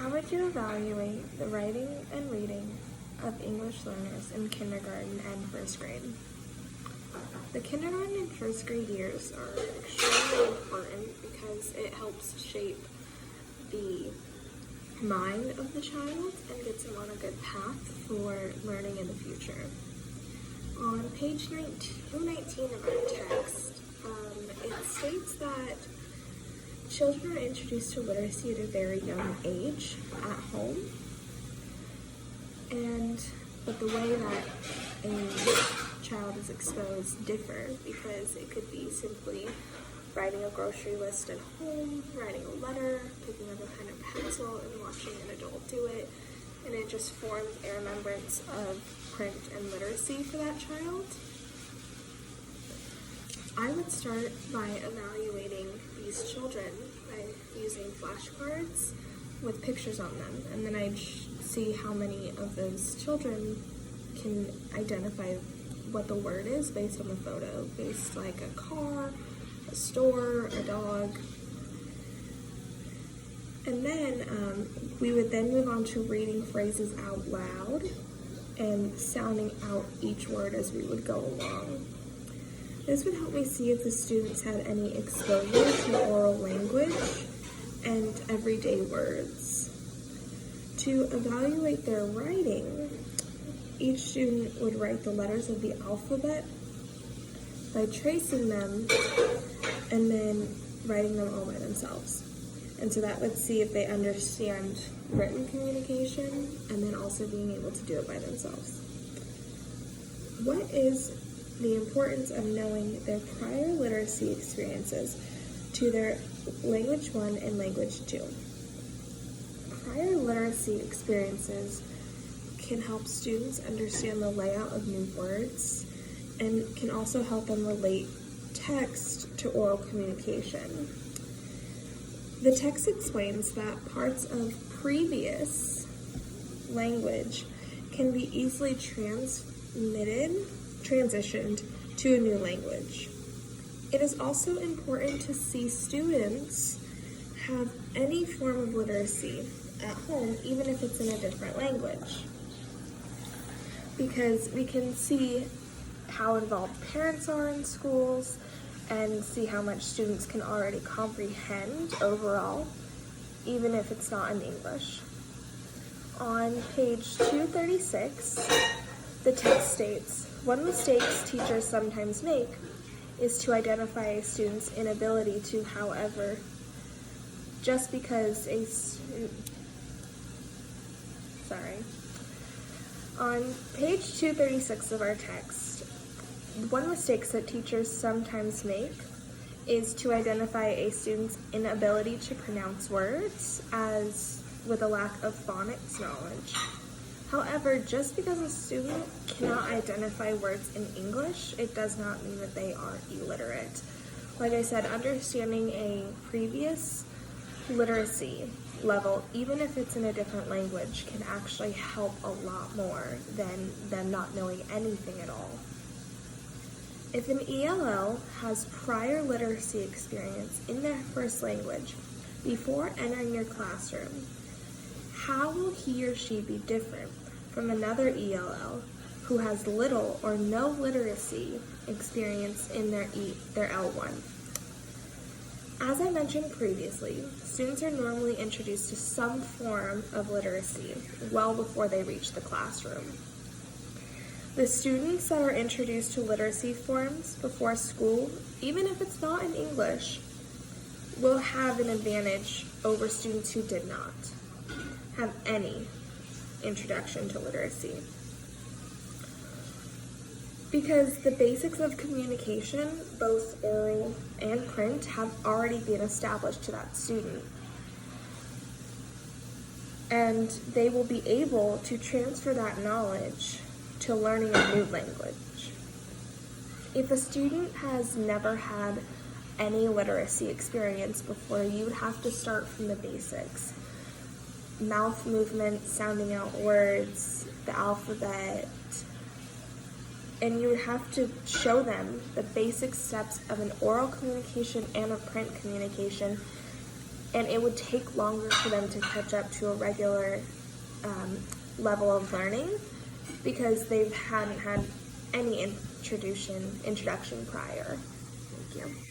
How would you evaluate the writing and reading of English learners in kindergarten and first grade? The kindergarten and first grade years are extremely important because it helps shape the mind of the child and gets them on a good path for learning in the future. On page 219 of our text, it states that children are introduced to literacy at a very young age at home, but the way that a child is exposed differ because it could be simply writing a grocery list at home, writing a letter, picking up a pen and pencil and watching an adult do it, and it just forms a remembrance of print and literacy for that child. I would start by evaluating these children by using flashcards with pictures on them, and then I'd see how many of those children can identify what the word is based on the photo, based like a car, a store, a dog. And then we would then move on to reading phrases out loud and sounding out each word as we would go along. This would help me see if the students had any exposure to oral language and everyday words. To evaluate their writing, each student would write the letters of the alphabet by tracing them and then writing them all by themselves. And so that would see if they understand written communication and then also being able to do it by themselves. What is the importance of knowing their prior literacy experiences to their Language 1 and Language 2? Prior literacy experiences can help students understand the layout of new words and can also help them relate text to oral communication. The text explains that parts of previous language can be easily transitioned to a new language. It is also important to see students have any form of literacy at home, even if it's in a different language, because we can see how involved parents are in schools and see how much students can already comprehend overall, even if it's not in English. On page 236, the text states, "One mistake teachers sometimes make is to identify a student's inability to, however, just because a On page 236 of our text, one mistake that teachers sometimes make is to identify a student's inability to pronounce words as with a lack of phonics knowledge. However, just because a student cannot identify words in English, it does not mean that they are illiterate. Like I said, understanding a previous literacy level, even if it's in a different language, can actually help a lot more than them not knowing anything at all. If an ELL has prior literacy experience in their first language before entering your classroom, how will he or she be different from another ELL who has little or no literacy experience in their L1? As I mentioned previously, students are normally introduced to some form of literacy well before they reach the classroom. The students that are introduced to literacy forms before school, even if it's not in English, will have an advantage over students who did not have any introduction to literacy. Because the basics of communication, both oral and print, have already been established to that student. And they will be able to transfer that knowledge to learning a new language. If a student has never had any literacy experience before, you would have to start from the basics. Mouth movement, sounding out words, the alphabet, and you would have to show them the basic steps of an oral communication and a print communication and it would take longer for them to catch up to a regular level of learning because they hadn't had any introduction prior. Thank you.